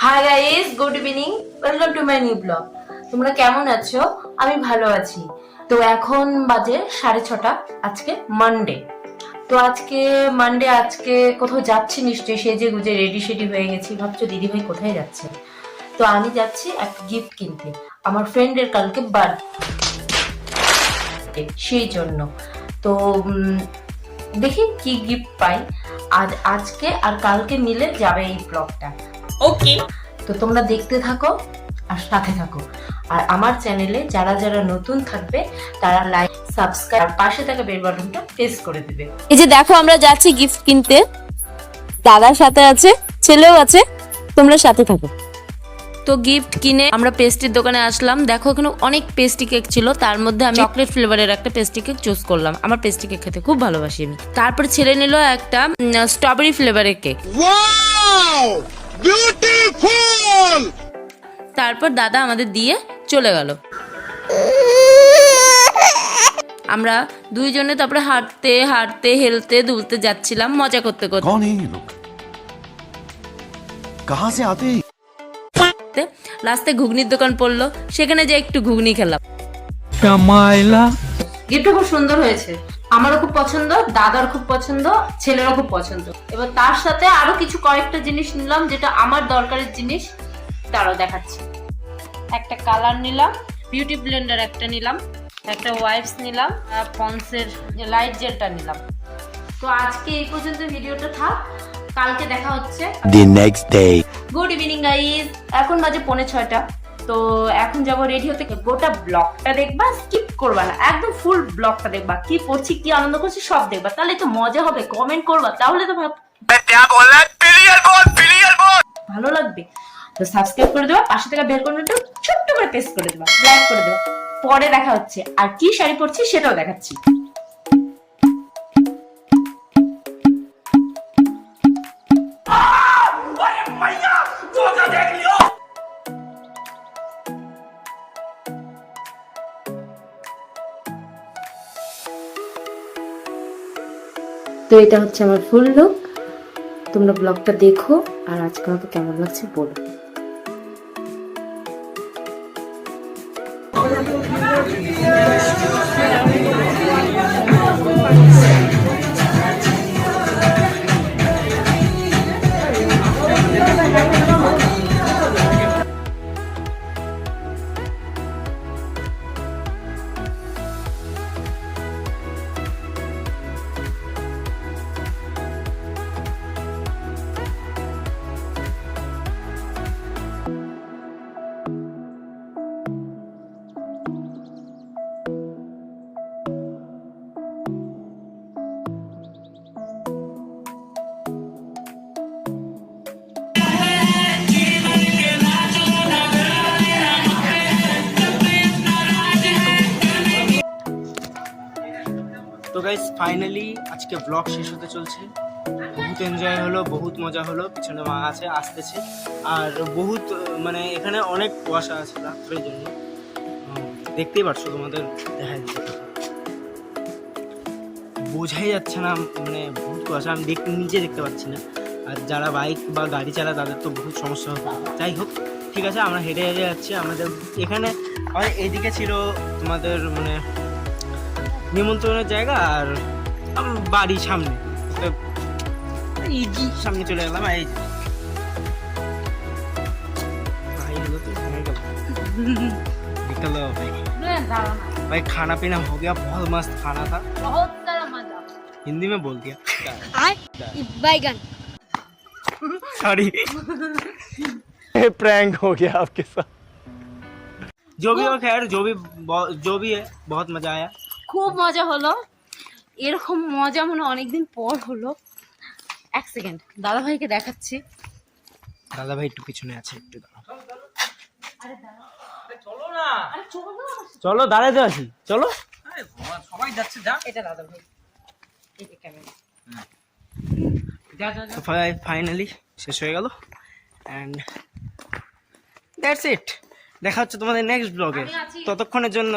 Hi guys, good evening, welcome to my new blog. তোমরা কেমন আছো? আমি ভালো আছি। তো এখন বাজে 6:30। আজকে মানডে। তো আজকে মানডে, আজকে কোথাও যাচ্ছি নিশ্চয়ই, সেজে গুজে রেডি সেডি হয়ে গেছি। ভাবছো দিদি ভাই কোথায় যাচ্ছে? তো আমি যাচ্ছি একটা গিফট কিনতে, আমার ফ্রেন্ডের কালকে বার্থডে, সেই জন্য। তো দেখি কি গিফট পাই। আজকে আর কালকে মিলে যাবে এই ব্লগটা। ওকে, তো তোমরা দেখতে থাকো আর সাথে থাকো। আর আমার চ্যানেলে যারা যারা নতুন থাকবে তারা লাইক, সাবস্ক্রাইব আর পাশে থাকা বেল বাটনটা প্রেস করে দিবে। এই যে দেখো, আমরা যাচ্ছি গিফট কিনতে। দাদার সাথে আছে, ছেলেও আছে, তোমরা সাথে থাকো। তো গিফট কিনে আমরা পেস্ট্রির দোকানে আসলাম। দেখো এখানে অনেক পেস্ট্রি কেক ছিল, তার মধ্যে আমি চকলেট ফ্লেভারের একটা পেস্ট্রি কেক চুজ করলাম। আমার পেস্ট্রি কেক খেতে খুব ভালোবাসি আমি। তারপর ছেলে নিল একটা স্ট্রবেরি ফ্লেভারের কেক। Wow beautiful. তারপর দাদা আমাদের দিয়ে চলে গেল। আমরা দুইজনে তারপরে হাঁটতে হাঁটতে হেলতে দুলতে যাচ্ছিলাম, মজা করতে করতে। कौन है ये लोग? कहाँ से आते हैं? রাস্তায় ঘুগনির দোকান পড়লো, সেখানে যে একটু ঘুগনি খেলাম। গিফটটা খুব সুন্দর হয়েছে, আমারও খুব পছন্দ, দাদার খুব পছন্দ, ছেলেরও খুব পছন্দ। এবার তার সাথে আরো কিছু কয়েকটা জিনিস নিলাম যেটা আমার দরকারের জিনিস, তারও দেখাচ্ছি। একটা কালার নিলাম, বিউটি ব্লেন্ডার একটা নিলাম, একটা ওয়াইপস নিলাম, আর পন্সের লাইট জেলটা নিলাম। তো আজকে এই পর্যন্ত ভিডিওটা থাক, কালকে দেখা হচ্ছে। The next day. Good evening guys, এখন বাজে 6:45। তো এখন যাব রেডি হতে। গোটা ব্লগটা দেখবা, স্কিপ করবা না, একদম ফুল ব্লগটা দেখবা। কি পড়ছি, কি আনন্দ করছি সব দেখবা, তাহলে তো মজা হবে। কমেন্ট করবা, তাহলে তো ভালো লাগবে। তো সাবস্ক্রাইব করে দেবা, পাশে থাকা বেল বাটনটা ছোট্ট করে প্রেস করে দেবা, লাইক করে দেবা। পরে দেখা হচ্ছে। আর কি শাড়ি পরছি সেটাও দেখাচ্ছি। তো এটা হচ্ছে আমার ফুল লুক। তোমরা ব্লগটা দেখো আর আজকে আমাকে কেমন লাগছে বলো। তো গাইস ফাইনালি আজকে ব্লগ শেষ হতে চলছে। বহুত এনজয় হলো, বহুত মজা হলো। পিছনে মা আছে, আসতেছে। আর বহুত মানে এখানে অনেক কুয়াশা আছে রাত্রের জন্য, দেখতেই পারছো, তোমাদের দেখা যাচ্ছে, বোঝাই যাচ্ছে না, মানে বহুত কুয়াশা, আমি নিজে দেখতে পাচ্ছি না। আর যারা বাইক বা গাড়ি চালায় তাদের তো বহুত সমস্যা হতো। যাই হোক, ঠিক আছে, আমরা হেঁটে হেঁটে যাচ্ছি। আমাদের এখানে এইদিকে ছিল তোমাদের মানে নিমন্ত্রণের জায়গা, আর বাড়ি সামনে, ইজি সামনে চলে গেলাম। এই যে भाई हलो तो कहाँ गया? निकलो भाई। भाई खाना पीना हो गया, बहुत मस्त खाना था, बहुत सारा मजा। हिंदी में बोल दिया, बैगन। सॉरी। प्रैंक हो गया आपके साथ। जो भी हो, खैर जो भी है, बहुत मजा आया। খুব মজা হলো, এরকম মজা মনে অনেকদিন পর হলো। এক সেকেন্ড, দাদা ভাইকে দেখাচ্ছি। দাদা ভাই একটু পিছনে আছে, একটু দাঁড়াও। চলো দাঁড়াতে আছি, চলো। সবাই যাচ্ছে, যা। এটা দাদা ভাই, এই যে ক্যামেরা। তো ফাইনালি শেষ হয়ে গেল, অ্যান্ড দ্যাটস ইট। দেখা হচ্ছে তোমাদের নেক্সট ব্লগে। ততক্ষণের জন্য